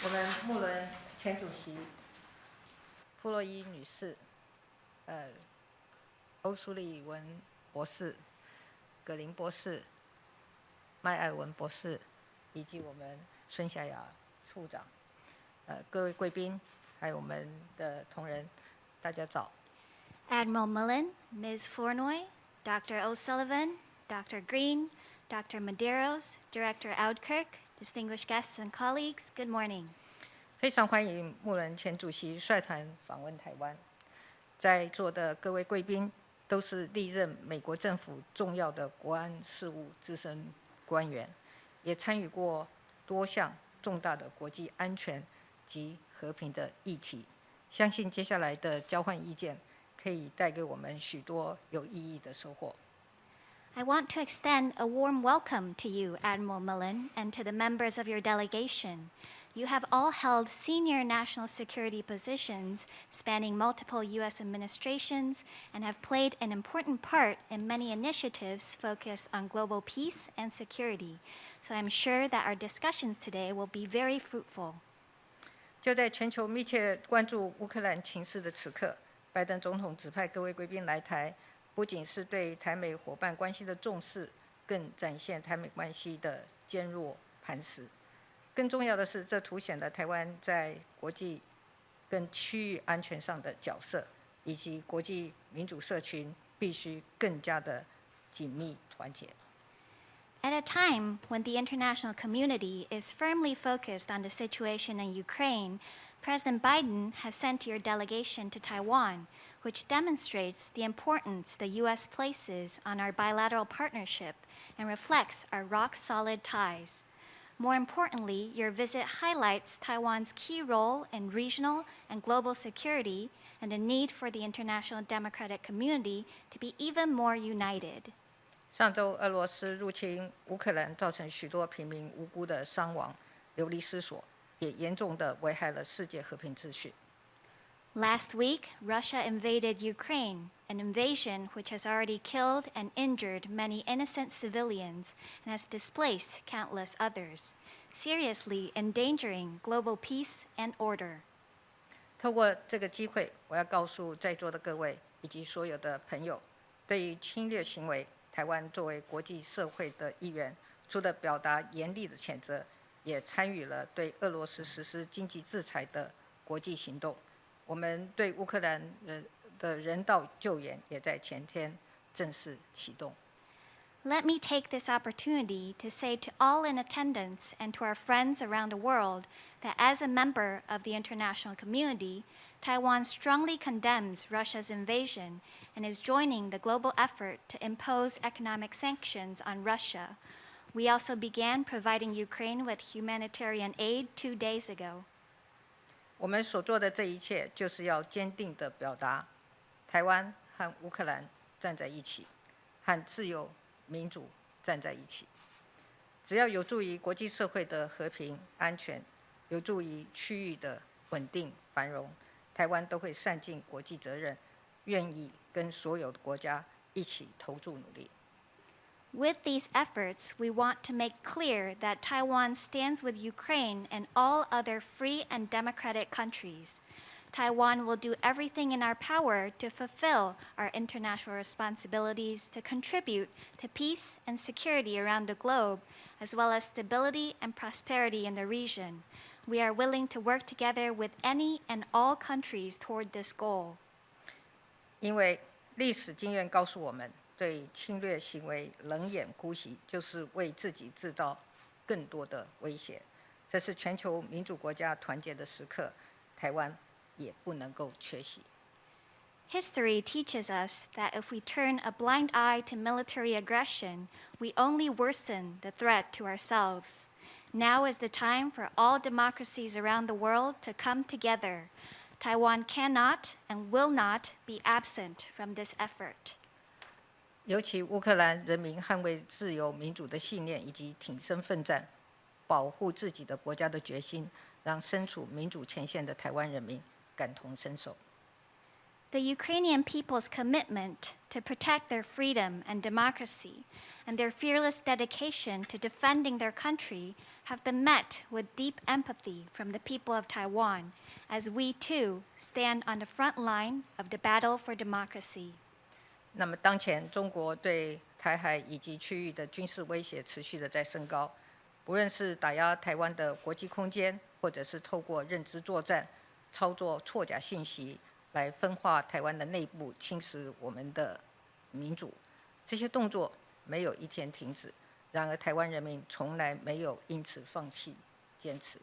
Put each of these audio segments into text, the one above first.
我们穆伦前主席、傅洛伊女士、欧苏利文博士、葛林博士、麦艾文博士，以及我们孙夏雅处长，各位贵宾，还有我们的同仁，大家早。Admiral Mullen, Ms. Flournoy, Dr. O'Sullivan, Dr. Green, Dr. Medeiros, Director Audkirk, distinguished guests and colleagues, good morning. 非常欢迎穆伦前主席率团访问台湾。在座的各位贵宾都是历任美国政府重要的国安事务资深官员，也参与过多项重大的国际安全及和平的议题。相信接下来的交换意见可以带给我们许多有意义的收获。I want to extend a warm welcome to you, Admiral Mullen, and to the members of your delegation. You have all held senior national security positions spanning multiple U.S. administrations and have played an important part in many initiatives focused on global peace and security. So I'm sure that our discussions today will be very fruitful. 就在全球密切关注乌克兰情势的此刻，拜登总统指派各位贵宾来台，不仅是对台美伙伴关系的重视，更展现台美关系的坚若磐石。更重要的是，这凸显了台湾在国际跟区域安全上的角色，以及国际民主社群必须更加的紧密团结。At a time when the international community is firmly focused on the situation in Ukraine, President Biden has sent your delegation to Taiwan, which demonstrates the importance the U.S. places on our bilateral partnership and reflects our rock-solid ties. More importantly, your visit highlights Taiwan's key role in regional and global security and the need for the international democratic community to be even more united. 上周俄罗斯入侵乌克兰，造成许多平民无辜的伤亡、流离失所，也严重的危害了世界和平秩序。Last week, Russia invaded Ukraine, an invasion which has already killed and injured many innocent civilians and has displaced countless others, seriously endangering global peace and order. 透过这个机会，我要告诉在座的各位以及所有的朋友，对于侵略行为，台湾作为国际社会的一员，除了表达严厉的谴责，也参与了对俄罗斯实施经济制裁的国际行动。我们对乌克兰的人道救援也在前天正式启动。Let me take this opportunity to say to all in attendance and to our friends around the world that as a member of the international community, Taiwan strongly condemns Russia's invasion and is joining the global effort to impose economic sanctions on Russia. We also began providing Ukraine with humanitarian aid 2 days ago. 我们所做的这一切，就是要坚定地表达，台湾和乌克兰站在一起，和自由民主站在一起。只要有助于国际社会的和平安全，有助于区域的稳定繁荣，台湾都会善尽国际责任，愿意跟所有的国家一起投注努力。With these efforts, we want to make clear that Taiwan stands with Ukraine and all other free and democratic countries. Taiwan will do everything in our power to fulfill our international responsibilities to contribute to peace and security around the globe, as well as stability and prosperity in the region. We are willing to work together with any and all countries toward this goal. 因为历史经验告诉我们，对侵略行为冷眼姑息，就是为自己制造更多的威胁。这是全球民主国家团结的时刻，台湾也不能够缺席。History teaches us that if we turn a blind eye to military aggression, we only worsen the threat to ourselves. Now is the time for all democracies around the world to come together. Taiwan cannot and will not be absent from this effort. 尤其乌克兰人民捍卫自由民主的信念，以及挺身奋战、保护自己的国家的决心，让身处民主前线的台湾人民感同身受。The Ukrainian people's commitment to protect their freedom and democracy, and their fearless dedication to defending their country, have been met with deep empathy from the people of Taiwan, as we too stand on the front line of the battle for democracy. 那么，当前中国对台海以及区域的军事威胁持续的在升高，无论是打压台湾的国际空间，或者是透过认知作战、操作错假信息来分化台湾的内部，侵蚀我们的民主，这些动作没有一天停止。然而，台湾人民从来没有因此放弃坚持。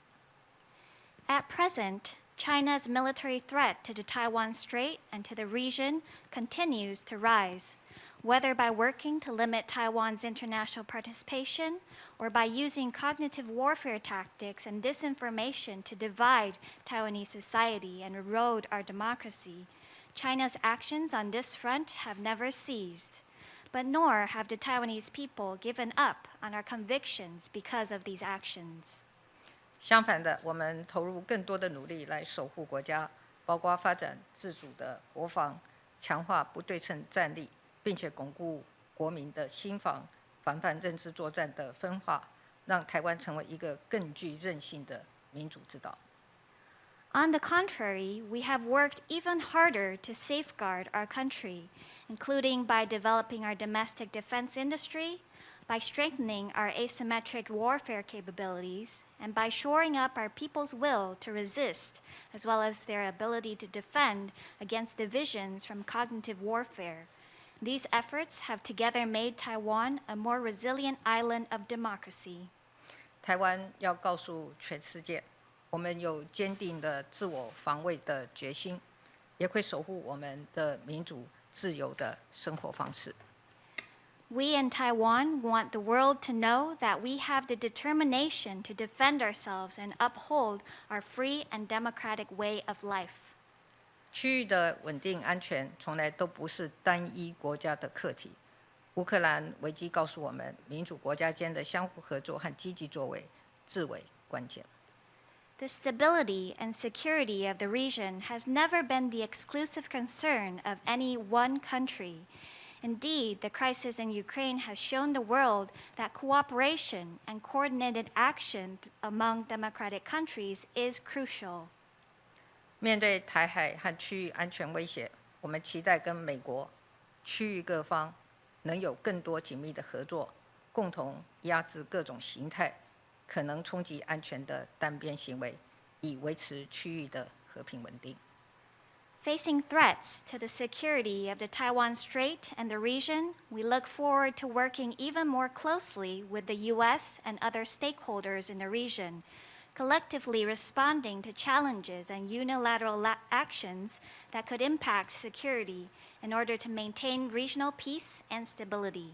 At present, China's military threat to the Taiwan Strait and to the region continues to rise, whether by working to limit Taiwan's international participation or by using cognitive warfare tactics and disinformation to divide Taiwanese society and erode our democracy. China's actions on this front have never ceased, but nor have the Taiwanese people given up on our convictions because of these actions. 相反的，我们投入更多的努力来守护国家，包括发展自主的国防，强化不对称战力，并且巩固国民的心防，防范认知作战的分化，让台湾成为一个更具韧性的民主之岛。On the contrary, we have worked even harder to safeguard our country, including by developing our domestic defense industry, by strengthening our asymmetric warfare capabilities, and by shoring up our people's will to resist, as well as their ability to defend against divisions from cognitive warfare. These efforts have together made Taiwan a more resilient island of democracy. 台湾要告诉全世界，我们有坚定的自我防卫的决心，也会守护我们的民主自由的生活方式。We in Taiwan want the world to know that we have the determination to defend ourselves and uphold our free and democratic way of life. 区域的稳定安全从来都不是单一国家的课题。乌克兰危机告诉我们，民主国家间的相互合作和积极作为至为关键。The stability and security of the region has never been the exclusive concern of any one country. Indeed, the crisis in Ukraine has shown the world that cooperation and coordinated action among democratic countries is crucial. 面对台海和区域安全威胁，我们期待跟美国、区域各方能有更多紧密的合作，共同压制各种形态可能冲击安全的单边行为，以维持区域的和平稳定。Facing threats to the security of the Taiwan Strait and the region, we look forward to working even more closely with the U.S. and other stakeholders in the region, collectively responding to challenges and unilateral actions that could impact security in order to maintain regional peace and stability.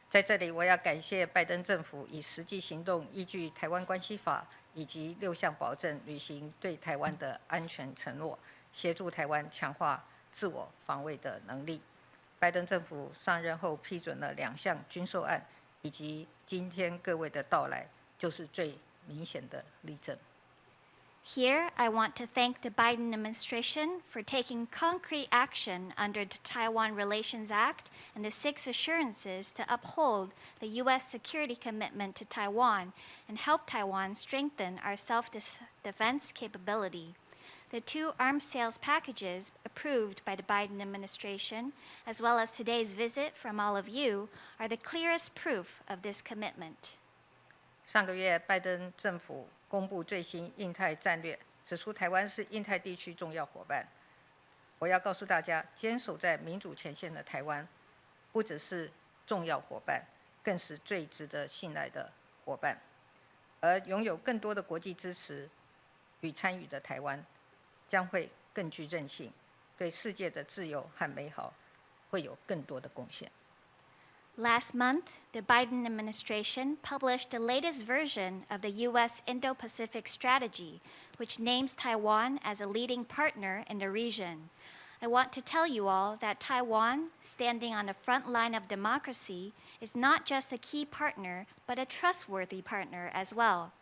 在这里，我要感谢拜登政府以实际行动依据《台湾关系法》以及6项保证，履行对台湾的安全承诺，协助台湾强化自我防卫的能力。拜登政府上任后批准了2项军售案，以及今天各位的到来，就是最明显的例证。Here, I want to thank the Biden administration for taking concrete action under the Taiwan Relations Act and the 6 assurances to uphold the U.S. security commitment to Taiwan and help Taiwan strengthen our self-defense capability. The 2 arms sales packages approved by the Biden administration, as well as today's visit from all of you, are the clearest proof of this commitment. 上个月，拜登政府公布最新印太战略，指出台湾是印太地区重要伙伴。我要告诉大家，坚守在民主前线的台湾，不只是重要伙伴，更是最值得信赖的伙伴。而拥有更多的国际支持与参与的台湾，将会更具韧性，对世界的自由和美好会有更多的贡献。Last month, the Biden administration published the latest version of the U.S. Indo-Pacific Strategy, which names Taiwan as a leading partner in the region. I want to tell you all that Taiwan, standing on the front line of democracy, is not just a key partner, but a trustworthy partner as well.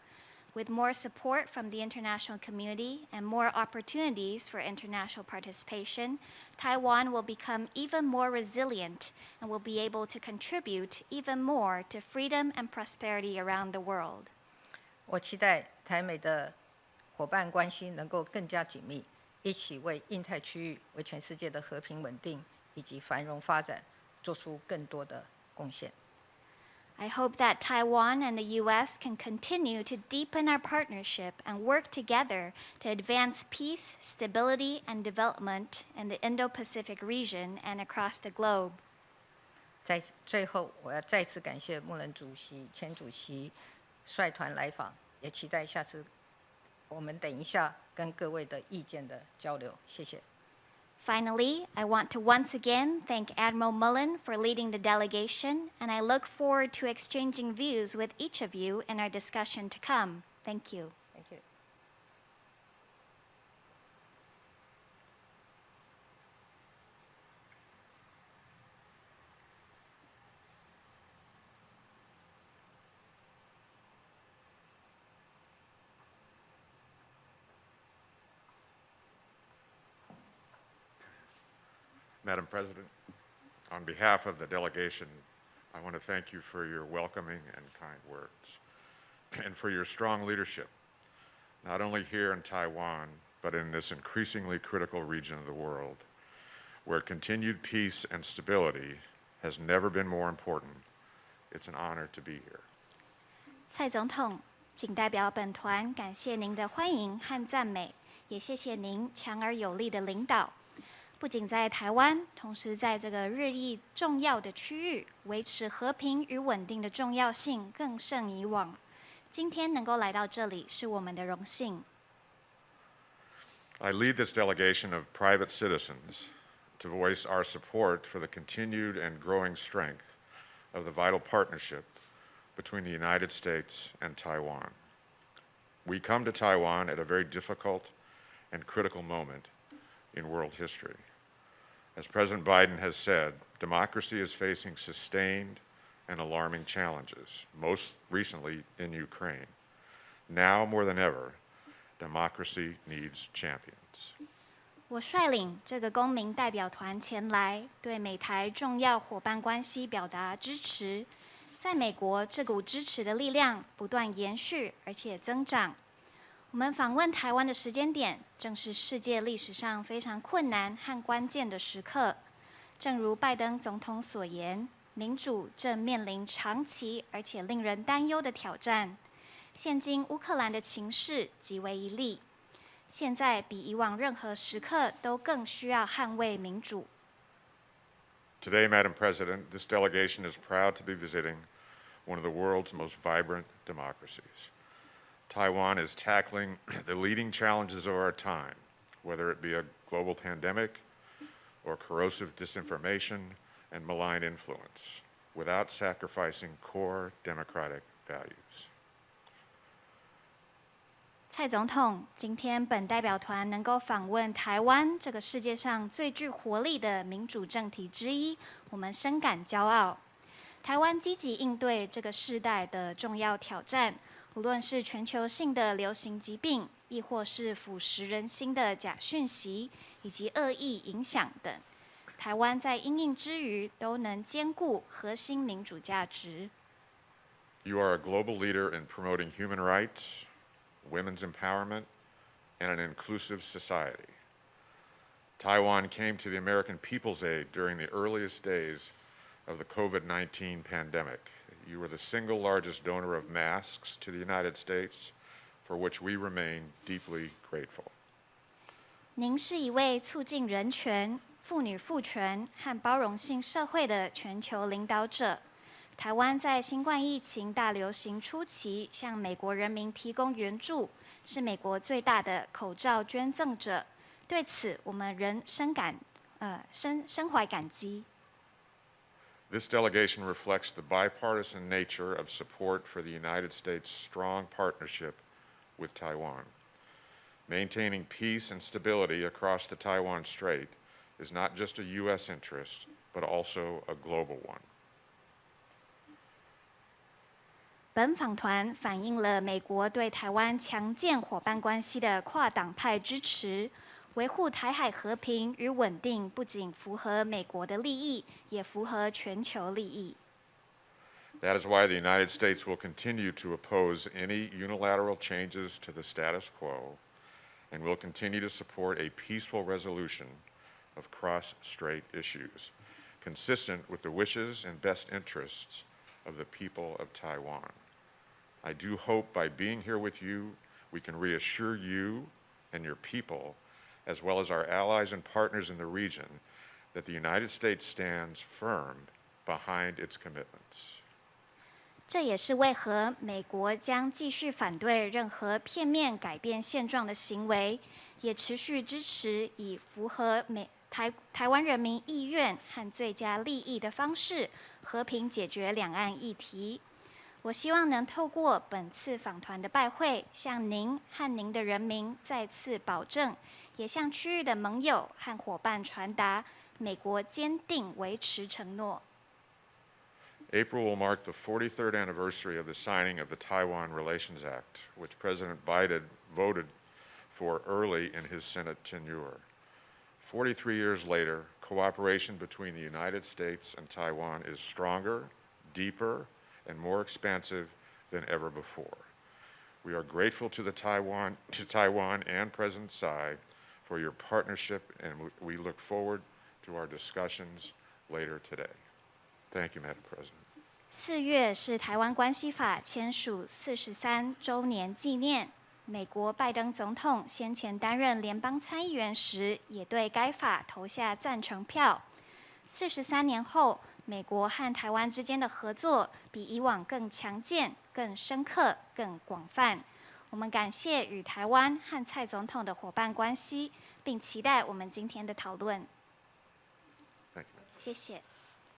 With more support from the international community and more opportunities for international participation, Taiwan will become even more resilient and will be able to contribute even more to freedom and prosperity around the world. 我期待台美的伙伴关系能够更加紧密，一起为印太区域、为全世界的和平稳定以及繁荣发展做出更多的贡献。I hope that Taiwan and the U.S. can continue to deepen our partnership and work together to advance peace, stability, and development in the Indo-Pacific region and across the globe. 在最后，我要再次感谢穆伦主席、前主席率团来访，也期待下次我们等一下跟各位的意见的交流。谢谢。Finally, I want to once again thank Admiral Mullen for leading the delegation, and I look forward to exchanging views with each of you in our discussion to come. Thank you. Thank you. Madam President, on behalf of the delegation, I want to thank you for your welcoming and kind words, and for your strong leadership, not only here in Taiwan, but in this increasingly critical region of the world, where continued peace and stability has never been more important. It's an honor to be here. 蔡总统，仅代表本团感谢您的欢迎和赞美，也谢谢您强而有力的领导。不仅在台湾，同时在这个日益重要的区域，维持和平与稳定的重要性更胜以往。今天能够来到这里，是我们的荣幸。I lead this delegation of private citizens to voice our support for the continued and growing strength of the vital partnership between the United States and Taiwan. We come to Taiwan at a very difficult and critical moment in world history. As President Biden has said, democracy is facing sustained and alarming challenges, most recently in Ukraine. Now more than ever, democracy needs champions. 我率领这个公民代表团前来，对美台重要伙伴关系表达支持。在美国，这股支持的力量不断延续，而且增长。我们访问台湾的时间点，正是世界历史上非常困难和关键的时刻。正如拜登总统所言，民主正面临长期而且令人担忧的挑战。现今乌克兰的情势极为一例，现在比以往任何时刻都更需要捍卫民主。Today, Madam President, this delegation is proud to be visiting one of the world's most vibrant democracies. Taiwan is tackling the leading challenges of our time, whether it be a global pandemic or corrosive disinformation and malign influence, without sacrificing core democratic values. 蔡总统，今天本代表团能够访问台湾这个世界上最具活力的民主政体之一，我们深感骄傲。台湾积极应对这个世代的重要挑战，无论是全球性的流行疾病，亦或是腐蚀人心的假讯息以及恶意影响等，台湾在因应之余都能兼顾核心民主价值。You are a global leader in promoting human rights, women's empowerment, and an inclusive society. Taiwan came to the American people's aid during the earliest days of the COVID-19 pandemic. You were the single largest donor of masks to the United States, for which we remain deeply grateful. 您是一位促进人权、妇女赋权和包容性社会的全球领导者。台湾在新冠疫情大流行初期向美国人民提供援助，是美国最大的口罩捐赠者。对此，我们仍深怀感激。This delegation reflects the bipartisan nature of support for the United States' strong partnership with Taiwan. Maintaining peace and stability across the Taiwan Strait is not just a U.S. interest, but also a global one. 本访团反映了美国对台湾强健伙伴关系的跨党派支持。维护台海和平与稳定不仅符合美国的利益，也符合全球利益。That is why the United States will continue to oppose any unilateral changes to the status quo and will continue to support a peaceful resolution of cross-strait issues, consistent with the wishes and best interests of the people of Taiwan. I do hope by being here with you, we can reassure you and your people, as well as our allies and partners in the region, that the United States stands firm behind its commitments. 这也是为何美国将继续反对任何片面改变现状的行为，也持续支持以符合台湾人民意愿和最佳利益的方式，和平解决两岸议题。我希望能透过本次访团的拜会，向您和您的人民再次保证，也向区域的盟友和伙伴传达，美国坚定维持承诺。April will mark the 43rd anniversary of the signing of the Taiwan Relations Act, which President Biden voted for early in his Senate tenure. 43 years later, cooperation between the United States and Taiwan is stronger, deeper, and more expansive than ever before. We are grateful to Taiwan and President Tsai for your partnership, and we look forward to our discussions later today. Thank you, Madam President. 4月是台湾关系法签署43周年纪念。美国拜登总统先前担任联邦参议员时，也对该法投下赞成票。43年后，美国和台湾之间的合作比以往更强健、更深刻、更广泛。我们感谢与台湾和蔡总统的伙伴关系，并期待我们今天的讨论。谢谢。